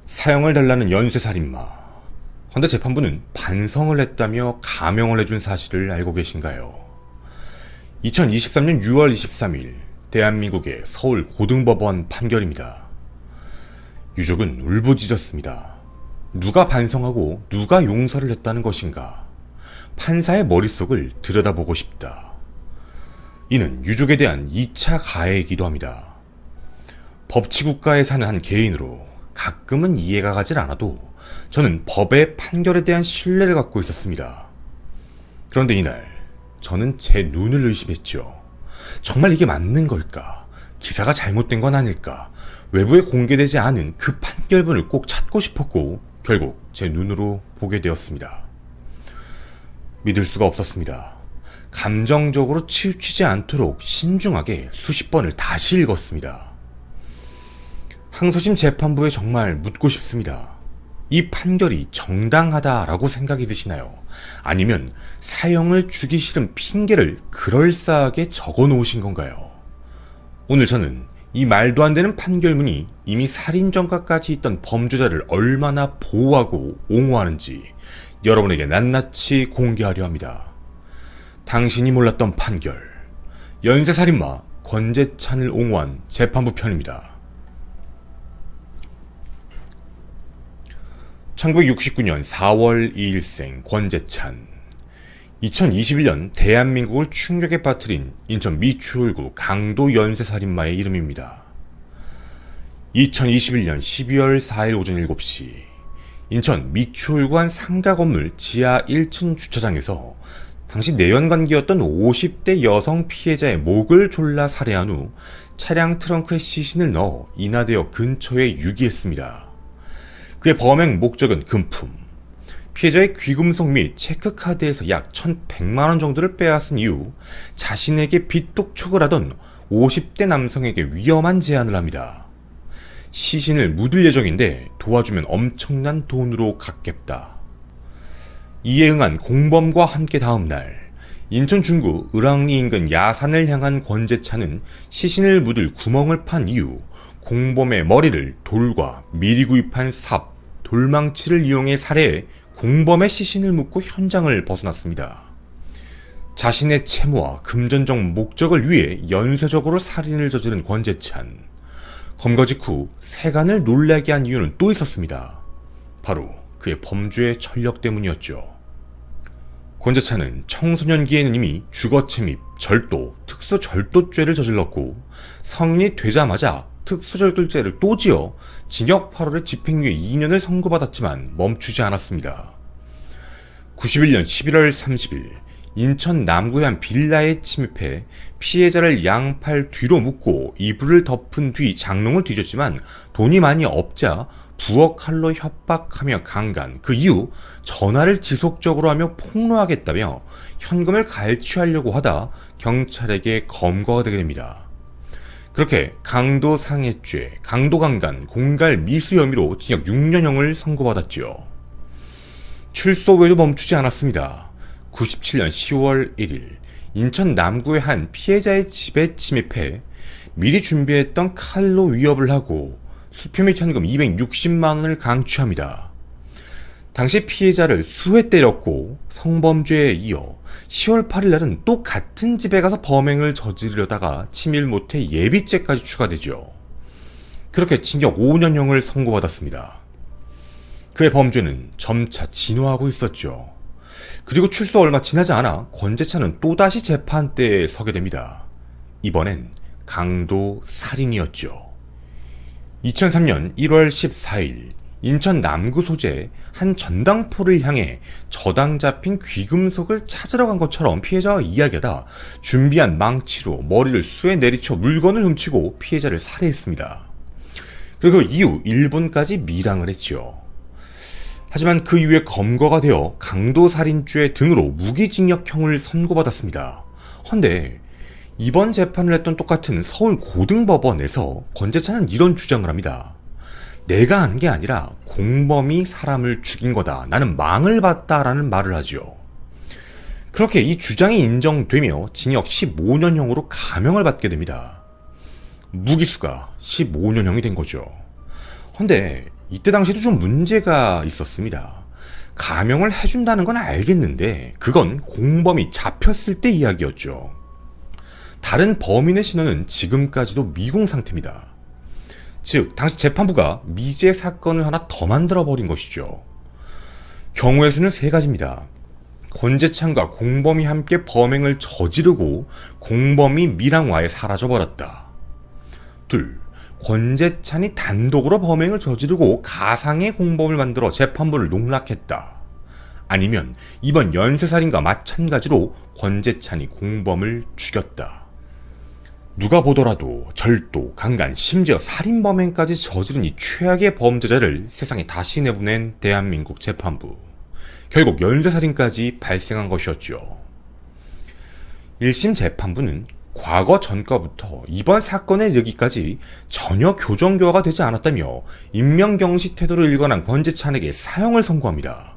사형을 달라는 연쇄살인마. 헌데 재판부는 반성을 했다며 감형을 해준 사실을 알고 계신가요? 2023년 6월 23일 대한민국의 서울 고등법원 판결입니다. 유족은 울부짖었습니다. 누가 반성하고 누가 용서를 했다는 것인가? 판사의 머릿속을 들여다보고 싶다. 이는 유족에 대한 2차 가해이기도 합니다. 법치국가에 사는 한 개인으로 가끔은 이해가 가질 않아도 저는 법의 판결에 대한 신뢰를 갖고 있었습니다. 그런데 이날 저는 제 눈을 의심했죠. 정말 이게 맞는 걸까? 기사가 잘못된 건 아닐까? 외부에 공개되지 않은 그 판결문을 꼭 찾고 싶었고 결국 제 눈으로 보게 되었습니다. 믿을 수가 없었습니다. 감정적으로 치우치지 않도록 신중하게 수십 번을 다시 읽었습니다. 항소심 재판부에 정말 묻고 싶습니다. 이 판결이 정당하다라고 생각이 드시나요? 아니면 사형을 주기 싫은 핑계를 그럴싸하게 적어 놓으신 건가요? 오늘 저는 이 말도 안 되는 판결문이 이미 살인 전과까지 있던 범죄자를 얼마나 보호하고 옹호하는지 여러분에게 낱낱이 공개하려 합니다. 당신이 몰랐던 판결, 연쇄살인마 권재찬을 옹호한 재판부 편입니다. 1969년 4월 2일생 권재찬. 2021년 대한민국을 충격에 빠뜨린 인천 미추홀구 강도 연쇄살인마의 이름입니다. 2021년 12월 4일 오전 7시 인천 미추홀구 한 상가 건물 지하 1층 주차장에서 당시 내연관계였던 50대 여성 피해자의 목을 졸라 살해한 후 차량 트렁크에 시신을 넣어 인하되어 근처에 유기했습니다. 그의 범행 목적은 금품, 피해자의 귀금속 및 체크카드에서 약 1,100만원 정도를 빼앗은 이후 자신에게 빚독촉을 하던 50대 남성에게 위험한 제안을 합니다. 시신을 묻을 예정인데 도와주면 엄청난 돈으로 갚겠다. 이에 응한 공범과 함께 다음날 인천 중구 을왕리 인근 야산을 향한 권재찬은 시신을 묻을 구멍을 판 이후 공범의 머리를 돌과 미리 구입한 삽, 돌망치를 이용해 살해해 공범의 시신을 묻고 현장을 벗어났습니다. 자신의 채무와 금전적 목적을 위해 연쇄적으로 살인을 저지른 권재찬. 검거 직후 세간을 놀라게 한 이유는 또 있었습니다. 바로 그의 범죄의 전력 때문이었죠. 권재찬은 청소년기에는 이미 주거침입, 절도, 특수절도죄를 저질렀고 성인이 되자마자 특수절도죄를 또 지어 징역 8월에 집행유예 2년을 선고받았지만 멈추지 않았습니다. 91년 11월 30일 인천 남구의 한 빌라에 침입해 피해자를 양팔 뒤로 묶고 이불을 덮은 뒤 장롱을 뒤졌지만 돈이 많이 없자 부엌 칼로 협박하며 강간, 그 이후 전화를 지속적으로 하며 폭로하겠다며 현금을 갈취하려고 하다 경찰에게 검거가 되게 됩니다. 그렇게 강도상해죄, 강도강간, 공갈 미수 혐의로 징역 6년형을 선고받았지요. 출소 후에도 멈추지 않았습니다. 97년 10월 1일 인천 남구의 한 피해자의 집에 침입해 미리 준비했던 칼로 위협을 하고 수표 및 현금 260만원을 강취합니다. 당시 피해자를 수회 때렸고 성범죄에 이어 10월 8일 날은 또 같은 집에 가서 범행을 저지르려다가 치밀 못해 예비죄까지 추가되죠. 그렇게 징역 5년형을 선고받았습니다. 그의 범죄는 점차 진화하고 있었죠. 그리고 출소 얼마 지나지 않아 권재찬은 또다시 재판대에 서게 됩니다. 이번엔 강도 살인이었죠. 2003년 1월 14일 인천 남구 소재 한 전당포를 향해 저당 잡힌 귀금속을 찾으러 간 것처럼 피해자와 이야기하다 준비한 망치로 머리를 쑤에 내리쳐 물건을 훔치고 피해자를 살해했습니다. 그리고 이후 일본까지 밀항을 했지요. 하지만 그 이후에 검거가 되어 강도살인죄 등으로 무기징역형을 선고받았습니다. 헌데 이번 재판을 했던 똑같은 서울 고등법원에서 권재찬은 이런 주장을 합니다. 내가 한 게 아니라 공범이 사람을 죽인 거다. 나는 망을 봤다라는 말을 하죠. 그렇게 이 주장이 인정되며 징역 15년형으로 감형을 받게 됩니다. 무기수가 15년형이 된 거죠. 근데 이때 당시에도 좀 문제가 있었습니다. 감형을 해준다는 건 알겠는데 그건 공범이 잡혔을 때 이야기였죠. 다른 범인의 신원은 지금까지도 미궁 상태입니다. 즉 당시 재판부가 미제 사건을 하나 더 만들어버린 것이죠. 경우의 수는 3가지입니다. 권재찬과 공범이 함께 범행을 저지르고 공범이 밀항와에 사라져버렸다. 2. 권재찬이 단독으로 범행을 저지르고 가상의 공범을 만들어 재판부를 농락했다. 아니면 이번 연쇄살인과 마찬가지로 권재찬이 공범을 죽였다. 누가 보더라도 절도, 강간, 심지어 살인범행까지 저지른 이 최악의 범죄자를 세상에 다시 내보낸 대한민국 재판부. 결국 연쇄살인까지 발생한 것이었죠. 1심 재판부는 과거 전과부터 이번 사건에 이르기까지 전혀 교정교화가 되지 않았다며 인명경시 태도를 일관한 권재찬에게 사형을 선고합니다.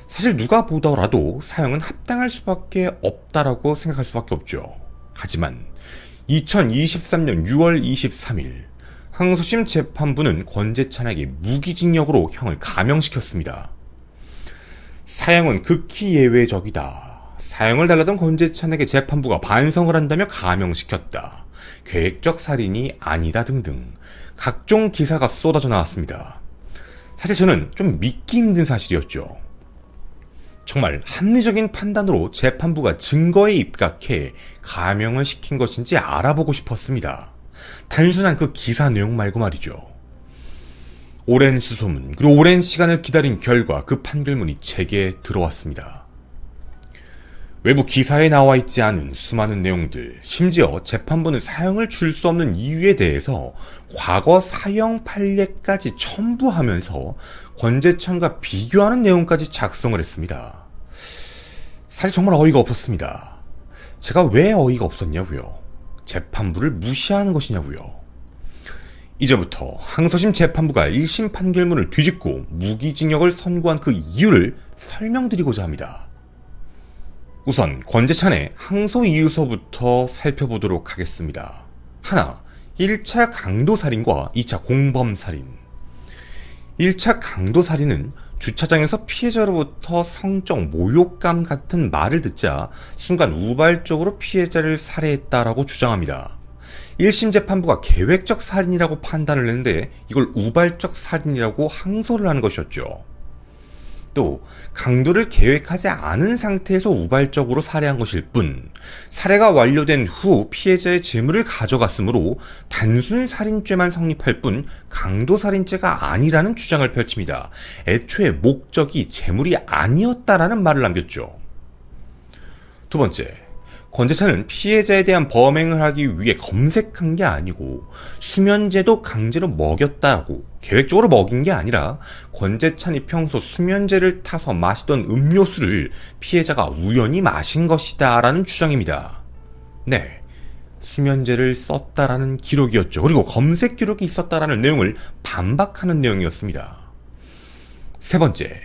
사실 누가 보더라도 사형은 합당할 수밖에 없다라고 생각할 수밖에 없죠. 하지만 2023년 6월 23일 항소심 재판부는 권재찬에게 무기징역으로 형을 감형시켰습니다. 사형은 극히 예외적이다. 사형을 달라던 권재찬에게 재판부가 반성을 한다며 감형시켰다. 계획적 살인이 아니다 등등 각종 기사가 쏟아져 나왔습니다. 사실 저는 좀 믿기 힘든 사실이었죠. 정말 합리적인 판단으로 재판부가 증거에 입각해 감형을 시킨 것인지 알아보고 싶었습니다. 단순한 그 기사 내용 말고 말이죠. 오랜 수소문 그리고 오랜 시간을 기다린 결과 그 판결문이 제게 들어왔습니다. 외부 기사에 나와 있지 않은 수많은 내용들, 심지어 재판부는 사형을 줄 수 없는 이유에 대해서 과거 사형 판례까지 첨부하면서 권재찬과 비교하는 내용까지 작성을 했습니다. 사실 정말 어이가 없었습니다. 제가 왜 어이가 없었냐고요? 재판부를 무시하는 것이냐고요? 이제부터 항소심 재판부가 1심 판결문을 뒤집고 무기징역을 선고한 그 이유를 설명드리고자 합니다. 우선 권재찬의 항소 이유서부터 살펴보도록 하겠습니다. 하나, 1차 강도살인과 2차 공범살인. 1차 강도살인은 주차장에서 피해자로부터 성적 모욕감 같은 말을 듣자 순간 우발적으로 피해자를 살해했다라고 주장합니다. 1심 재판부가 계획적 살인이라고 판단을 했는데 이걸 우발적 살인이라고 항소를 하는 것이었죠. 또 강도를 계획하지 않은 상태에서 우발적으로 살해한 것일 뿐 살해가 완료된 후 피해자의 재물을 가져갔으므로 단순 살인죄만 성립할 뿐 강도살인죄가 아니라는 주장을 펼칩니다. 애초에 목적이 재물이 아니었다라는 말을 남겼죠. 두 번째, 권재찬은 피해자에 대한 범행을 하기 위해 검색한 게 아니고 수면제도 강제로 먹였다고 계획적으로 먹인 게 아니라 권재찬이 평소 수면제를 타서 마시던 음료수를 피해자가 우연히 마신 것이다 라는 주장입니다. 네, 수면제를 썼다라는 기록이었죠. 그리고 검색 기록이 있었다라는 내용을 반박하는 내용이었습니다. 세 번째,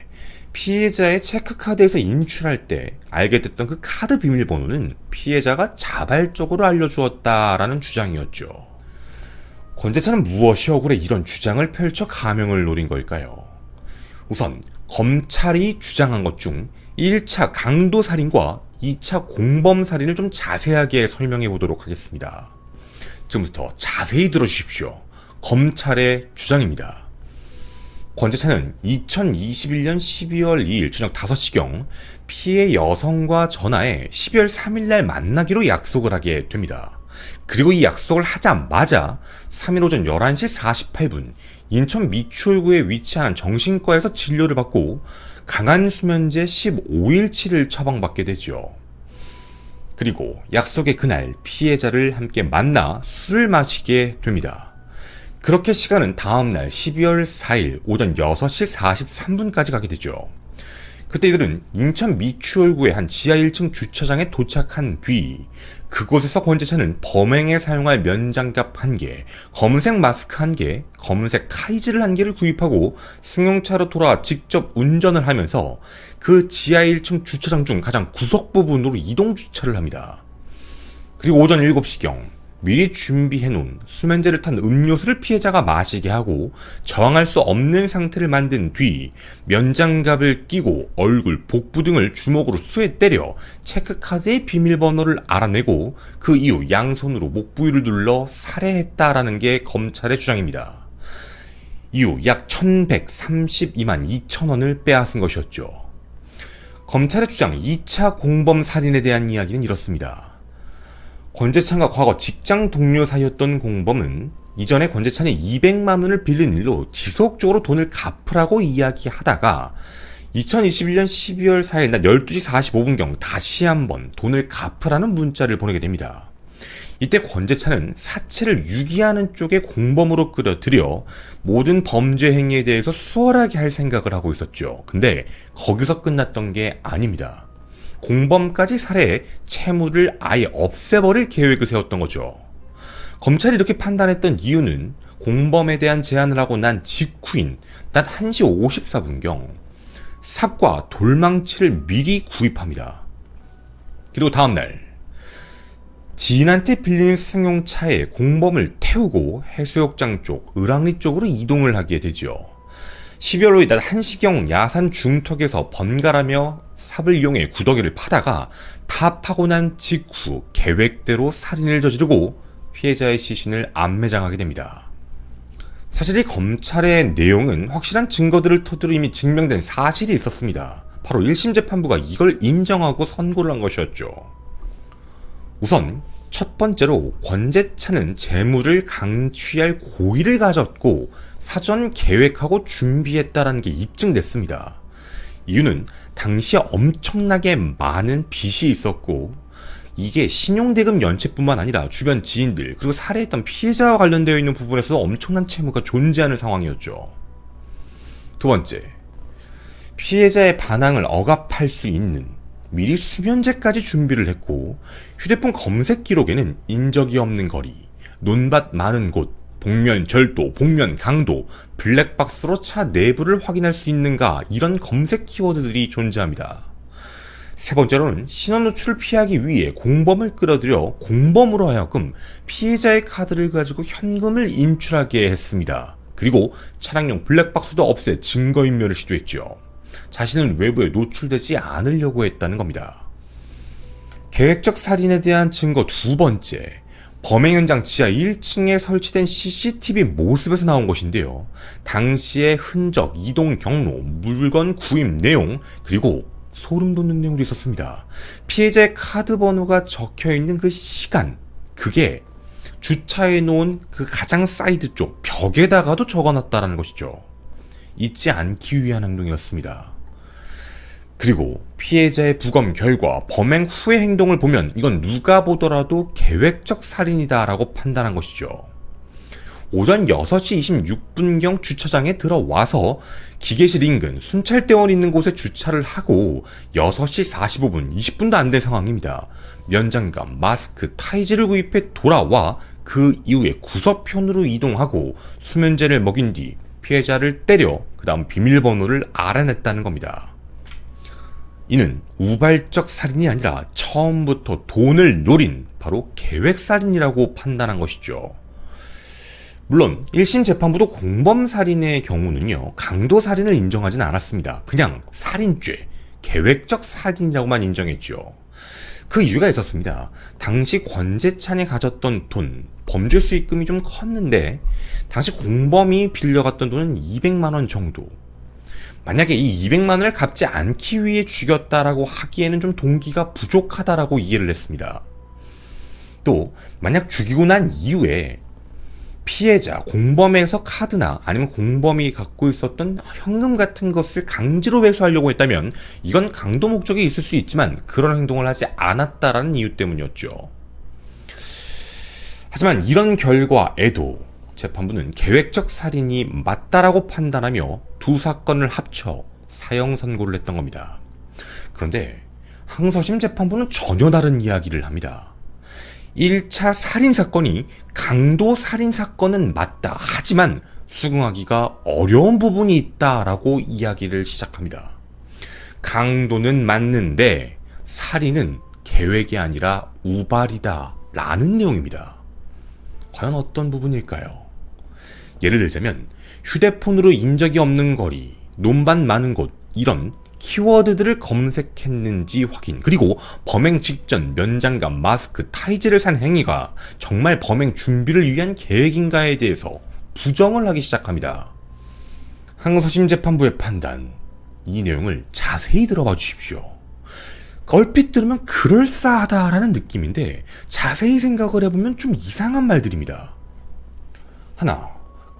피해자의 체크카드에서 인출할 때 알게 됐던 그 카드 비밀번호는 피해자가 자발적으로 알려주었다라는 주장이었죠. 권재찬은 무엇이 억울해 이런 주장을 펼쳐 감형을 노린 걸까요? 우선 검찰이 주장한 것 중 1차 강도살인과 2차 공범살인을 좀 자세하게 설명해 보도록 하겠습니다. 지금부터 자세히 들어주십시오. 검찰의 주장입니다. 권재찬은 2021년 12월 2일 저녁 5시경 피해 여성과 전화해 12월 3일날 만나기로 약속을 하게 됩니다. 그리고 이 약속을 하자마자 3일 오전 11시 48분 인천 미추홀구에 위치한 정신과에서 진료를 받고 강한 수면제 15일치를 처방받게 되죠. 그리고 약속의 그날 피해자를 함께 만나 술을 마시게 됩니다. 그렇게 시간은 다음날 12월 4일 오전 6시 43분까지 가게 되죠. 그때 이들은 인천 미추홀구의 한 지하 1층 주차장에 도착한 뒤 그곳에서 권재찬은 범행에 사용할 면장갑 1개, 검은색 마스크 1개, 검은색 타이즈를 1개를 구입하고 승용차로 돌아와 직접 운전을 하면서 그 지하 1층 주차장 중 가장 구석 부분으로 이동 주차를 합니다. 그리고 오전 7시경 미리 준비해놓은 수면제를 탄 음료수를 피해자가 마시게 하고 저항할 수 없는 상태를 만든 뒤 면장갑을 끼고 얼굴, 복부 등을 주먹으로 수에 때려 체크카드의 비밀번호를 알아내고 그 이후 양손으로 목 부위를 눌러 살해했다라는 게 검찰의 주장입니다. 이후 약 1,132만 2천 원을 빼앗은 것이었죠. 검찰의 주장 2차 공범 살인에 대한 이야기는 이렇습니다. 권재찬과 과거 직장 동료 사이였던 공범은 이전에 권재찬이 200만 원을 빌린 일로 지속적으로 돈을 갚으라고 이야기하다가 2021년 12월 4일 낮 12시 45분경 다시 한번 돈을 갚으라는 문자를 보내게 됩니다. 이때 권재찬은 사체를 유기하는 쪽에 공범으로 끌어들여 모든 범죄 행위에 대해서 수월하게 할 생각을 하고 있었죠. 근데 거기서 끝났던 게 아닙니다. 공범까지 살해해 채무를 아예 없애버릴 계획을 세웠던 거죠. 검찰이 이렇게 판단했던 이유는 공범에 대한 제안을 하고 난 직후인 낮 1시 54분경 삽과 돌망치를 미리 구입합니다. 그리고 다음날 지인한테 빌린 승용차에 공범을 태우고 해수욕장 쪽, 을왕리 쪽으로 이동을 하게 되죠. 12월 5일 낮 1시경 야산 중턱에서 번갈아며 삽을 이용해 구더기를 파다가 다 파고 난 직후 계획대로 살인을 저지르고 피해자의 시신을 암매장하게 됩니다. 사실 이 검찰의 내용은 확실한 증거들을 토대로 이미 증명된 사실이 있었습니다. 바로 1심 재판부가 이걸 인정하고 선고를 한 것이었죠. 우선 첫 번째로 권재찬은 재물을 강취할 고의를 가졌고 사전 계획하고 준비했다라는 게 입증됐습니다. 이유는 당시에 엄청나게 많은 빚이 있었고 이게 신용대금 연체뿐만 아니라 주변 지인들 그리고 살해했던 피해자와 관련되어 있는 부분에서도 엄청난 채무가 존재하는 상황이었죠. 두 번째, 피해자의 반항을 억압할 수 있는 미리 수면제까지 준비를 했고 휴대폰 검색 기록에는 인적이 없는 거리, 논밭 많은 곳, 복면 절도, 복면 강도, 블랙박스로 차 내부를 확인할 수 있는가 이런 검색 키워드들이 존재합니다. 세 번째로는 신원 노출을 피하기 위해 공범을 끌어들여 공범으로 하여금 피해자의 카드를 가지고 현금을 인출하게 했습니다. 그리고 차량용 블랙박스도 없애 증거인멸을 시도했죠. 자신은 외부에 노출되지 않으려고 했다는 겁니다. 계획적 살인에 대한 증거 두 번째, 범행 현장 지하 1층에 설치된 CCTV 모습에서 나온 것인데요. 당시의 흔적, 이동 경로, 물건 구입 내용, 그리고 소름 돋는 내용도 있었습니다. 피해자의 카드 번호가 적혀있는 그 시간, 그게 주차해 놓은 그 가장 사이드 쪽 벽에다가도 적어놨다는 것이죠. 잊지 않기 위한 행동이었습니다. 그리고 피해자의 부검 결과 범행 후의 행동을 보면 이건 누가 보더라도 계획적 살인이다 라고 판단한 것이죠. 오전 6시 26분경 주차장에 들어와서 기계실 인근 순찰대원 있는 곳에 주차를 하고 6시 45분, 20분도 안 된 상황입니다. 면장갑, 마스크, 타이즈를 구입해 돌아와 그 이후에 구서편으로 이동하고 수면제를 먹인 뒤 피해자를 때려 그 다음 비밀번호를 알아냈다는 겁니다. 이는 우발적 살인이 아니라 처음부터 돈을 노린 바로 계획살인이라고 판단한 것이죠. 물론 1심 재판부도 공범살인의 경우는요 강도살인을 인정하진 않았습니다. 그냥 살인죄, 계획적 살인이라고만 인정했죠. 그 이유가 있었습니다. 당시 권재찬이 가졌던 돈, 범죄 수익금이 좀 컸는데 당시 공범이 빌려갔던 돈은 200만 원 정도. 만약에 이 200만 원을 갚지 않기 위해 죽였다라고 하기에는 좀 동기가 부족하다라고 이해를 했습니다. 또 만약 죽이고 난 이후에 피해자, 공범에서 카드나 아니면 공범이 갖고 있었던 현금 같은 것을 강제로 회수하려고 했다면 이건 강도 목적이 있을 수 있지만 그런 행동을 하지 않았다라는 이유 때문이었죠. 하지만 이런 결과에도 재판부는 계획적 살인이 맞다라고 판단하며 두 사건을 합쳐 사형 선고를 했던 겁니다. 그런데 항소심 재판부는 전혀 다른 이야기를 합니다. 1차 살인사건이 강도살인사건은 맞다. 하지만 수긍하기가 어려운 부분이 있다라고 이야기를 시작합니다. 강도는 맞는데 살인은 계획이 아니라 우발이다 라는 내용입니다. 과연 어떤 부분일까요? 예를 들자면 휴대폰으로 인적이 없는 거리, 논밭 많은 곳 이런 키워드들을 검색했는지 확인, 그리고 범행 직전 면장갑, 마스크, 타이즈를 산 행위가 정말 범행 준비를 위한 계획인가에 대해서 부정을 하기 시작합니다. 항소심 재판부의 판단, 이 내용을 자세히 들어봐 주십시오. 얼핏 들으면 그럴싸하다라는 느낌인데 자세히 생각을 해보면 좀 이상한 말들입니다. 하나,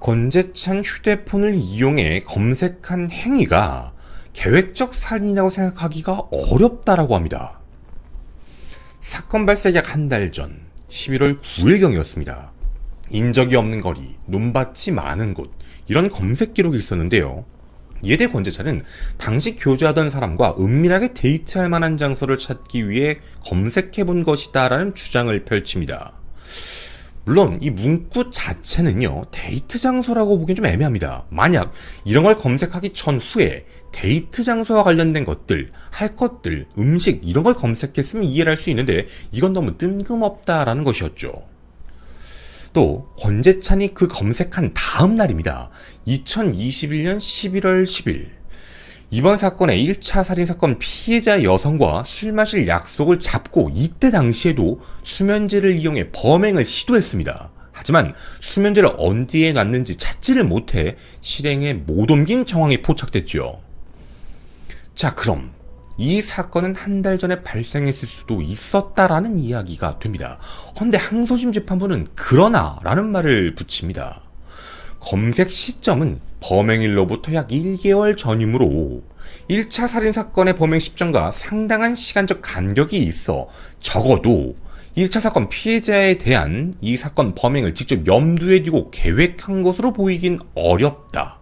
권재찬 휴대폰을 이용해 검색한 행위가 계획적 살인이라고 생각하기가 어렵다라고 합니다. 사건 발생 약 한 달 전 11월 9일경이었습니다. 인적이 없는 거리, 논밭이 많은 곳 이런 검색 기록이 있었는데요. 이에 대해 권재찬은 당시 교제하던 사람과 은밀하게 데이트할 만한 장소를 찾기 위해 검색해본 것이다 라는 주장을 펼칩니다. 물론 이 문구 자체는요, 데이트 장소라고 보기엔 좀 애매합니다. 만약 이런 걸 검색하기 전후에 데이트 장소와 관련된 것들, 할 것들, 음식 이런 걸 검색했으면 이해를 할 수 있는데 이건 너무 뜬금없다라는 것이었죠. 또 권재찬이 그 검색한 다음 날입니다. 2021년 11월 10일 이번 사건의 1차 살인사건 피해자 여성과 술 마실 약속을 잡고 이때 당시에도 수면제를 이용해 범행을 시도했습니다. 하지만 수면제를 어디에 놨는지 찾지를 못해 실행에 못 옮긴 정황이 포착됐죠. 자, 그럼 이 사건은 한 달 전에 발생했을 수도 있었다라는 이야기가 됩니다. 헌데 항소심 재판부는 그러나 라는 말을 붙입니다. 검색 시점은 범행일로부터 약 1개월 전이므로 1차 살인사건의 범행 시점과 상당한 시간적 간격이 있어 적어도 1차 사건 피해자에 대한 이 사건 범행을 직접 염두에 두고 계획한 것으로 보이긴 어렵다.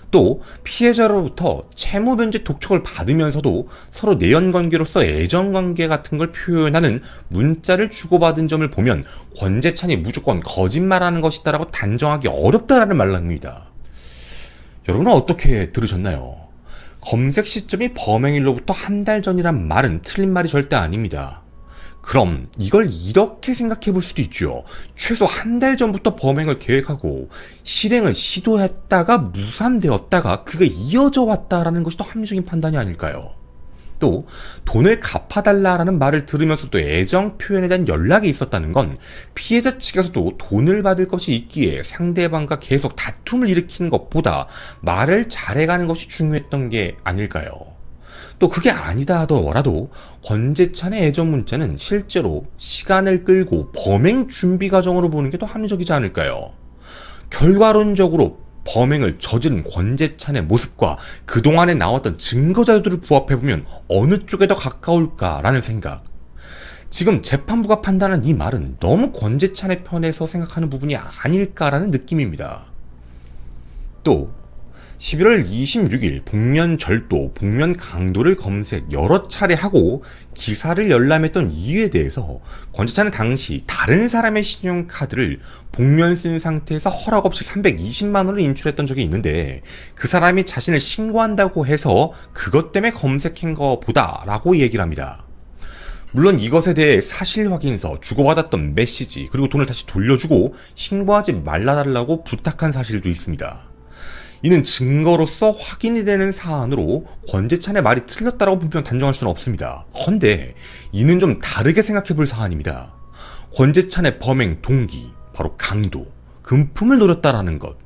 또 피해자로부터 채무 변제 독촉을 받으면서도 서로 내연관계로서 애정관계 같은 걸 표현하는 문자를 주고받은 점을 보면 권재찬이 무조건 거짓말하는 것이다 라고 단정하기 어렵다라는 말입니다. 여러분은 어떻게 들으셨나요? 검색 시점이 범행일로부터 한 달 전이란 말은 틀린 말이 절대 아닙니다. 그럼 이걸 이렇게 생각해 볼 수도 있죠. 최소 한 달 전부터 범행을 계획하고 실행을 시도했다가 무산되었다가 그게 이어져 왔다라는 것이 또 합리적인 판단이 아닐까요? 또 돈을 갚아달라라는 말을 들으면서도 애정 표현에 대한 연락이 있었다는 건 피해자 측에서도 돈을 받을 것이 있기에 상대방과 계속 다툼을 일으키는 것보다 말을 잘해가는 것이 중요했던 게 아닐까요? 또 그게 아니다 하더라도 권재찬의 애정 문자는 실제로 시간을 끌고 범행 준비 과정으로 보는 게 더 합리적이지 않을까요? 결과론적으로 범행을 저지른 권재찬의 모습과 그동안에 나왔던 증거자료들을 부합해보면 어느 쪽에 더 가까울까라는 생각. 지금 재판부가 판단한 이 말은 너무 권재찬의 편에서 생각하는 부분이 아닐까라는 느낌입니다. 또 11월 26일 복면 절도, 복면 강도를 검색 여러 차례 하고 기사를 열람했던 이유에 대해서 권재찬은 당시 다른 사람의 신용카드를 복면 쓴 상태에서 허락 없이 320만 원을 인출했던 적이 있는데 그 사람이 자신을 신고한다고 해서 그것 때문에 검색한 것보다 라고 얘기를 합니다. 물론 이것에 대해 사실 확인서, 주고받았던 메시지, 그리고 돈을 다시 돌려주고 신고하지 말라달라고 부탁한 사실도 있습니다. 이는 증거로서 확인이 되는 사안으로 권재찬의 말이 틀렸다라고 분명 단정할 수는 없습니다. 헌데 이는 좀 다르게 생각해 볼 사안입니다. 권재찬의 범행 동기, 바로 강도, 금품을 노렸다라는 것.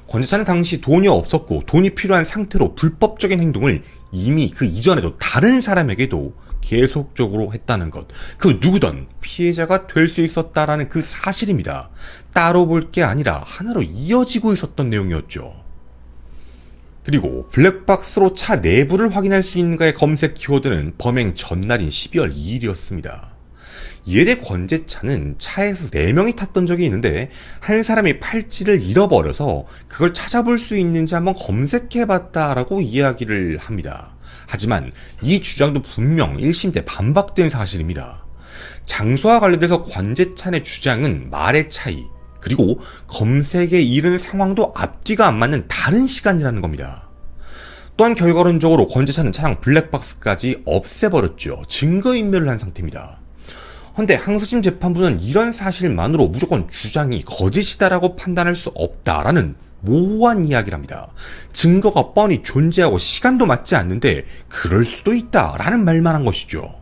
권재찬은 당시 돈이 없었고 돈이 필요한 상태로 불법적인 행동을 이미 그 이전에도 다른 사람에게도 계속적으로 했다는 것. 그 누구든 피해자가 될 수 있었다라는 그 사실입니다. 따로 볼 게 아니라 하나로 이어지고 있었던 내용이었죠. 그리고 블랙박스로 차 내부를 확인할 수 있는가의 검색 키워드는 범행 전날인 12월 2일이었습니다. 이에 대해 권재찬은 차에서 4명이 탔던 적이 있는데 한 사람이 팔찌를 잃어버려서 그걸 찾아볼 수 있는지 한번 검색해봤다라고 이야기를 합니다. 하지만 이 주장도 분명 1심 때 반박된 사실입니다. 장소와 관련돼서 권재찬의 주장은 말의 차이, 그리고 검색에 이른 상황도 앞뒤가 안 맞는 다른 시간이라는 겁니다. 또한 결과론적으로 권재찬은 차량 블랙박스까지 없애버렸죠. 증거인멸을 한 상태입니다. 헌데 항소심 재판부는 이런 사실만으로 무조건 주장이 거짓이다라고 판단할 수 없다라는 모호한 이야기를 합니다. 증거가 뻔히 존재하고 시간도 맞지 않는데 그럴 수도 있다라는 말만 한 것이죠.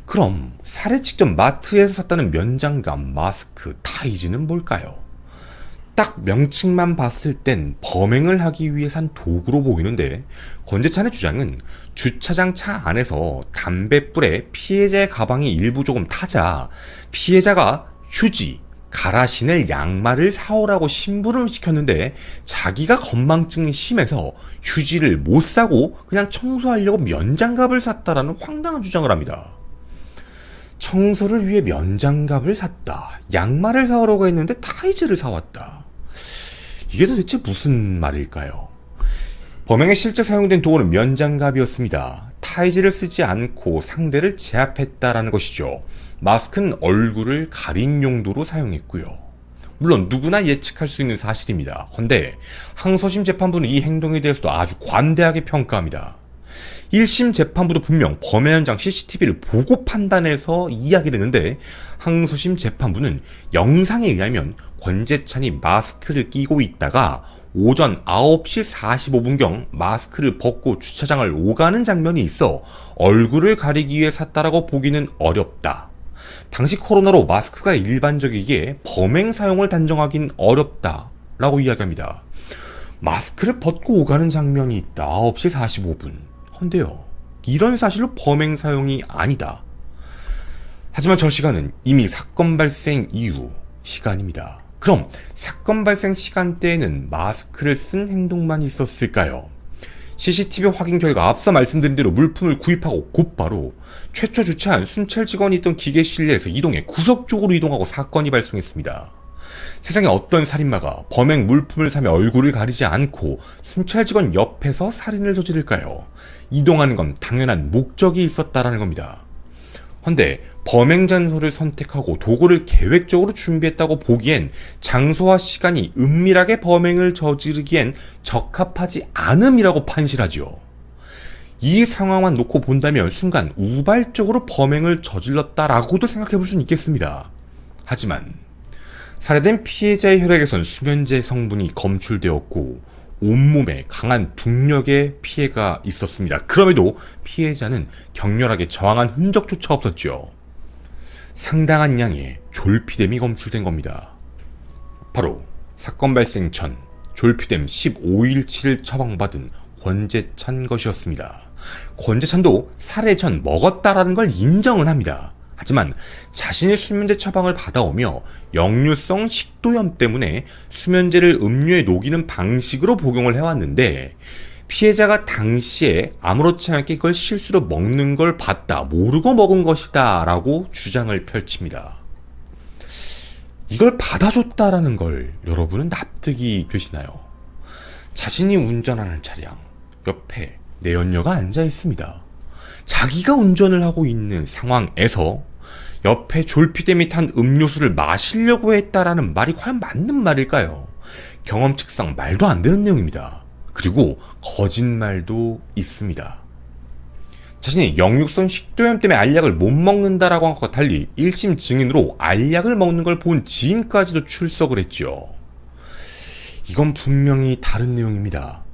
그럼 살해 직전 마트에서 샀다는 면장갑, 마스크, 타이즈는 뭘까요? 딱 명칭만 봤을 땐 범행을 하기 위해 산 도구로 보이는데 권재찬의 주장은 주차장 차 안에서 담뱃불에 피해자의 가방이 일부 조금 타자 피해자가 휴지, 갈아 신을 양말을 사오라고 심부름을 시켰는데 자기가 건망증이 심해서 휴지를 못 사고 그냥 청소하려고 면장갑을 샀다라는 황당한 주장을 합니다. 청소를 위해 면장갑을 샀다. 양말을 사오라고 했는데 타이즈를 사왔다. 이게 도대체 무슨 말일까요? 범행에 실제 사용된 도구는 면장갑이었습니다. 타이즈를 쓰지 않고 상대를 제압했다라는 것이죠. 마스크는 얼굴을 가린 용도로 사용했고요. 물론 누구나 예측할 수 있는 사실입니다. 헌데 항소심 재판부는 이 행동에 대해서도 아주 관대하게 평가합니다. 1심 재판부도 분명 범행 현장 CCTV를 보고 판단해서 이야기를 했는데 항소심 재판부는 영상에 의하면 권재찬이 마스크를 끼고 있다가 오전 9시 45분경 마스크를 벗고 주차장을 오가는 장면이 있어 얼굴을 가리기 위해 샀다라고 보기는 어렵다. 당시 코로나로 마스크가 일반적이기에 범행 사용을 단정하긴 어렵다라고 이야기합니다. 마스크를 벗고 오가는 장면이 있다. 9시 45분. 헌데요, 이런 사실로 범행 사용이 아니다. 하지만 저 시간은 이미 사건 발생 이후 시간입니다. 그럼 사건 발생 시간대에는 마스크를 쓴 행동만 있었을까요? CCTV 확인 결과 앞서 말씀드린 대로 물품을 구입하고 곧바로 최초 주차한 순찰 직원이 있던 기계 실내에서 이동해 구석 쪽으로 이동하고 사건이 발생했습니다. 세상에 어떤 살인마가 범행 물품을 사며 얼굴을 가리지 않고 순찰 직원 옆에서 살인을 저지를까요? 이동하는 건 당연한 목적이 있었다라는 겁니다. 헌데 범행 장소를 선택하고 도구를 계획적으로 준비했다고 보기엔 장소와 시간이 은밀하게 범행을 저지르기엔 적합하지 않음이라고 판시하죠. 이 상황만 놓고 본다면 순간 우발적으로 범행을 저질렀다라고도 생각해볼 수는 있겠습니다. 하지만 살해된 피해자의 혈액에선 수면제 성분이 검출되었고 온몸에 강한 중력의 피해가 있었습니다. 그럼에도 피해자는 격렬하게 저항한 흔적조차 없었죠. 상당한 양의 졸피뎀이 검출된 겁니다. 바로 사건 발생 전 졸피뎀 15일치를 처방받은 권재찬 것이었습니다. 권재찬도 살해 전 먹었다라는 걸 인정은 합니다. 하지만 자신이 수면제 처방을 받아오며 역류성 식도염 때문에 수면제를 음료에 녹이는 방식으로 복용을 해왔는데 피해자가 당시에 아무렇지 않게 그걸 실수로 먹는 걸 봤다, 모르고 먹은 것이다 라고 주장을 펼칩니다. 이걸 받아줬다라는 걸 여러분은 납득이 되시나요? 자신이 운전하는 차량 옆에 내연녀가 앉아 있습니다. 자기가 운전을 하고 있는 상황에서 옆에 졸피뎀이 탄 음료수를 마시려고 했다라는 말이 과연 맞는 말일까요? 경험칙상 말도 안 되는 내용입니다. 그리고 거짓말도 있습니다. 자신이 역류성 식도염 때문에 알약을 못 먹는다라고 한 것과 달리 1심 증인으로 알약을 먹는 걸 본 지인까지도 출석을 했죠. 이건 분명히 다른 내용입니다.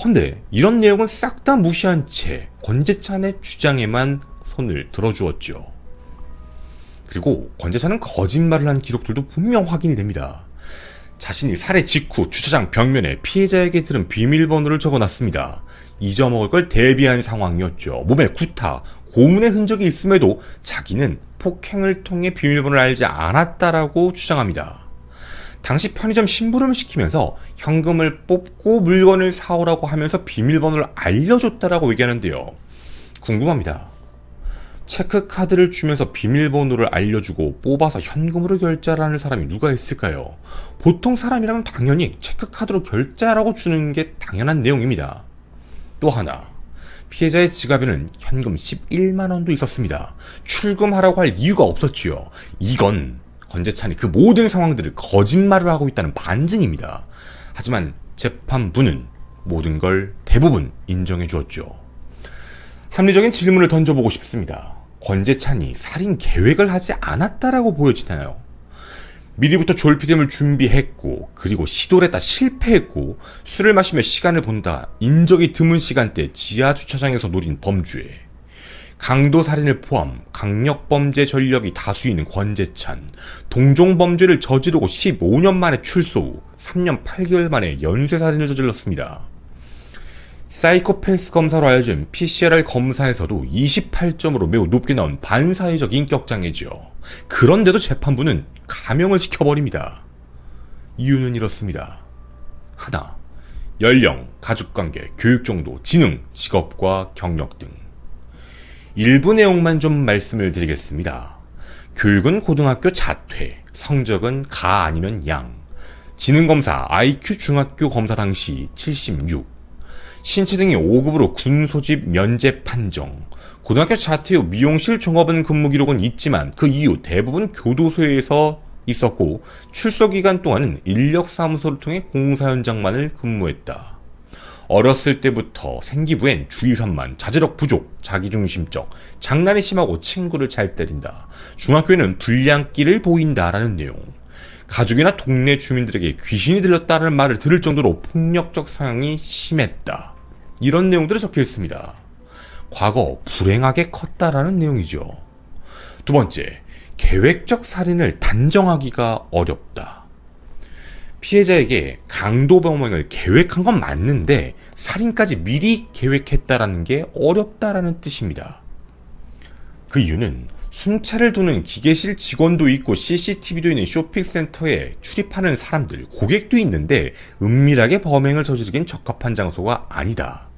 헌데 이런 내용은 싹 다 무시한 채 권재찬의 주장에만 손을 들어주었죠. 그리고 권재찬은 거짓말을 한 기록들도 분명 확인이 됩니다. 자신이 살해 직후 주차장 벽면에 피해자에게 들은 비밀번호를 적어놨습니다. 잊어먹을 걸 대비한 상황이었죠. 몸에 구타, 고문의 흔적이 있음에도 자기는 폭행을 통해 비밀번호를 알지 않았다라고 주장합니다. 당시 편의점 심부름을 시키면서 현금을 뽑고 물건을 사오라고 하면서 비밀번호를 알려줬다라고 얘기하는데요. 궁금합니다. 체크카드를 주면서 비밀번호를 알려주고 뽑아서 현금으로 결제를 하는 사람이 누가 있을까요? 보통 사람이라면 당연히 체크카드로 결제하라고 주는 게 당연한 내용입니다. 또 하나, 피해자의 지갑에는 현금 11만원도 있었습니다. 출금하라고 할 이유가 없었지요. 이건 권재찬이 그 모든 상황들을 거짓말을 하고 있다는 반증입니다. 하지만 재판부는 모든 걸 대부분 인정해 주었죠. 합리적인 질문을 던져보고 싶습니다. 권재찬이 살인 계획을 하지 않았다라고 보여지나요? 미리부터 졸피뎀을 준비했고, 그리고 시도를 했다 실패했고, 술을 마시며 시간을 본다 인적이 드문 시간대 지하 주차장에서 노린 범죄, 강도살인을 포함 강력범죄 전력이 다수 있는 권재찬, 동종범죄를 저지르고 15년 만에 출소 후 3년 8개월 만에 연쇄살인을 저질렀습니다. 사이코패스 검사로 알려진 PCR 검사에서도 28점으로 매우 높게 나온 반사회적 인격장애죠. 그런데도 재판부는 감형을 시켜버립니다. 이유는 이렇습니다. 하나, 연령, 가족관계, 교육정도, 지능, 직업과 경력 등. 일부 내용만 좀 말씀을 드리겠습니다. 교육은 고등학교 자퇴, 성적은 가 아니면 양, 지능검사 IQ 중학교 검사 당시 76, 신체 등이 5급으로 군 소집 면제 판정, 고등학교 자퇴 후 미용실 종업원 근무 기록은 있지만 그 이후 대부분 교도소에서 있었고 출소 기간 동안은 인력사무소를 통해 공사 현장만을 근무했다. 어렸을 때부터 생기부엔 주의산만, 자제력 부족, 자기중심적, 장난이 심하고 친구를 잘 때린다. 중학교에는 불량기를 보인다라는 내용. 가족이나 동네 주민들에게 귀신이 들렸다는 말을 들을 정도로 폭력적 성향이 심했다. 이런 내용들이 적혀 있습니다. 과거 불행하게 컸다라는 내용이죠. 두 번째, 계획적 살인을 단정하기가 어렵다. 피해자에게 강도범행을 계획한 건 맞는데 살인까지 미리 계획했다라는 게 어렵다라는 뜻입니다. 그 이유는 순찰을 도는 기계실 직원도 있고 CCTV도 있는 쇼핑센터에 출입하는 사람들, 고객도 있는데 은밀하게 범행을 저지르긴 적합한 장소가 아니다.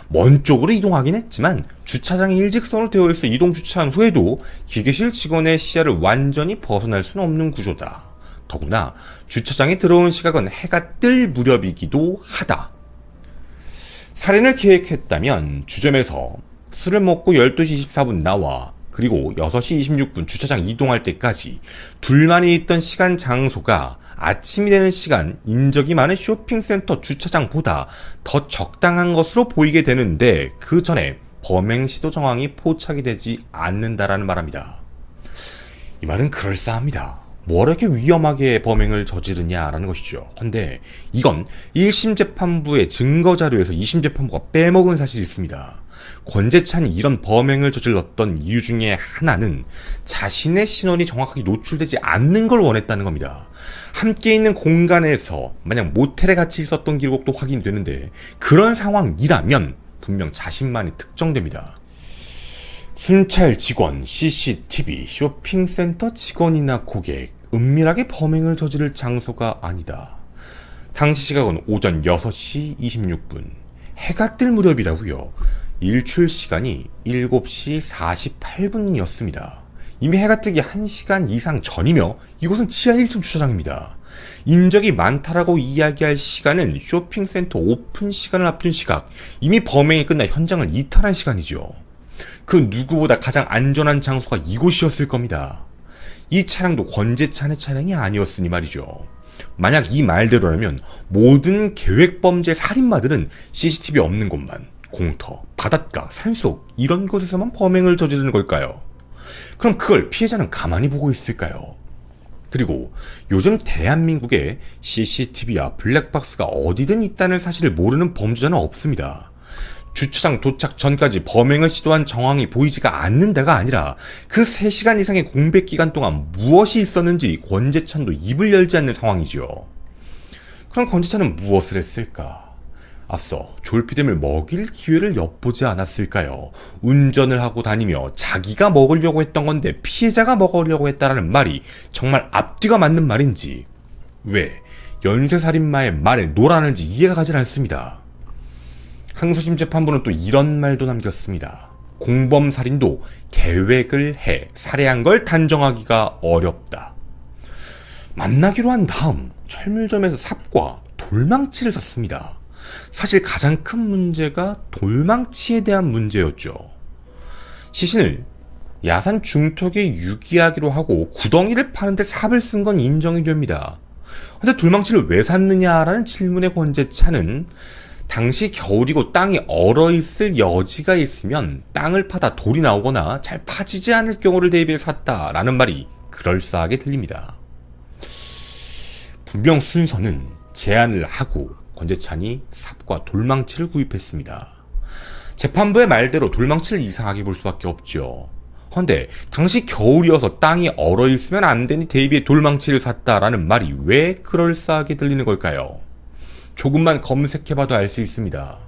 먼 쪽으로 이동하긴 했지만 주차장이 일직선으로 되어 있어 이동 주차한 후에도 기계실 직원의 시야를 완전히 벗어날 수는 없는 구조다. 더구나 주차장에 들어온 시각은 해가 뜰 무렵이기도 하다. 살인을 계획했다면 주점에서 술을 먹고 12시 24분 나와 그리고 6시 26분 주차장 이동할 때까지 둘만이 있던 시간 장소가 아침이 되는 시간 인적이 많은 쇼핑센터 주차장보다 더 적당한 것으로 보이게 되는데 그 전에 범행 시도 정황이 포착이 되지 않는다라는 말입니다. 이 말은 그럴싸합니다. 뭐라 이렇게 위험하게 범행을 저지르냐라는 것이죠. 근데 이건 1심 재판부의 증거자료에서 2심 재판부가 빼먹은 사실이 있습니다. 권재찬이 이런 범행을 저질렀던 이유 중에 하나는 자신의 신원이 정확하게 노출되지 않는 걸 원했다는 겁니다. 함께 있는 공간에서 만약 모텔에 같이 있었던 기록도 확인되는데 그런 상황이라면 분명 자신만이 특정됩니다. 순찰 직원, CCTV, 쇼핑센터 직원이나 고객, 은밀하게 범행을 저지를 장소가 아니다. 당시 시각은 오전 6시 26분. 해가 뜰 무렵이라고요. 일출 시간이 7시 48분이었습니다. 이미 해가 뜨기 1시간 이상 전이며 이곳은 지하 1층 주차장입니다. 인적이 많다라고 이야기할 시간은 쇼핑센터 오픈 시간을 앞둔 시각, 이미 범행이 끝나 현장을 이탈한 시간이죠. 그 누구보다 가장 안전한 장소가 이곳이었을 겁니다. 이 차량도 권재찬의 차량이 아니었으니 말이죠. 만약 이 말대로라면 모든 계획범죄 살인마들은 CCTV 없는 곳만, 공터, 바닷가, 산속 이런 곳에서만 범행을 저지르는 걸까요? 그럼 그걸 피해자는 가만히 보고 있을까요? 그리고 요즘 대한민국에 CCTV와 블랙박스가 어디든 있다는 사실을 모르는 범죄자는 없습니다. 주차장 도착 전까지 범행을 시도한 정황이 보이지가 않는 데가 아니라 그 3시간 이상의 공백 기간 동안 무엇이 있었는지 권재찬도 입을 열지 않는 상황이죠. 그럼 권재찬은 무엇을 했을까? 앞서 졸피뎀을 먹일 기회를 엿보지 않았을까요? 운전을 하고 다니며 자기가 먹으려고 했던 건데 피해자가 먹으려고 했다라는 말이 정말 앞뒤가 맞는 말인지, 왜 연쇄살인마의 말에 놀아나는지 이해가 가지 않습니다. 항소심 재판부는 또 이런 말도 남겼습니다. 공범살인도 계획을 해 살해한 걸 단정하기가 어렵다. 만나기로 한 다음 철물점에서 삽과 돌망치를 샀습니다. 사실 가장 큰 문제가 돌망치에 대한 문제였죠. 시신을 야산 중턱에 유기하기로 하고 구덩이를 파는데 삽을 쓴 건 인정이 됩니다. 근데 돌망치를 왜 샀느냐라는 질문에 권재찬은 당시 겨울이고 땅이 얼어있을 여지가 있으면 땅을 파다 돌이 나오거나 잘 파지지 않을 경우를 대비해 샀다라는 말이 그럴싸하게 들립니다. 분명 순서는 제안을 하고 권재찬이 삽과 돌망치를 구입했습니다. 재판부의 말대로 돌망치를 이상하게 볼 수밖에 없죠. 헌데 당시 겨울이어서 땅이 얼어있으면 안 되니 대비해 돌망치를 샀다라는 말이 왜 그럴싸하게 들리는 걸까요? 조금만 검색해봐도 알 수 있습니다.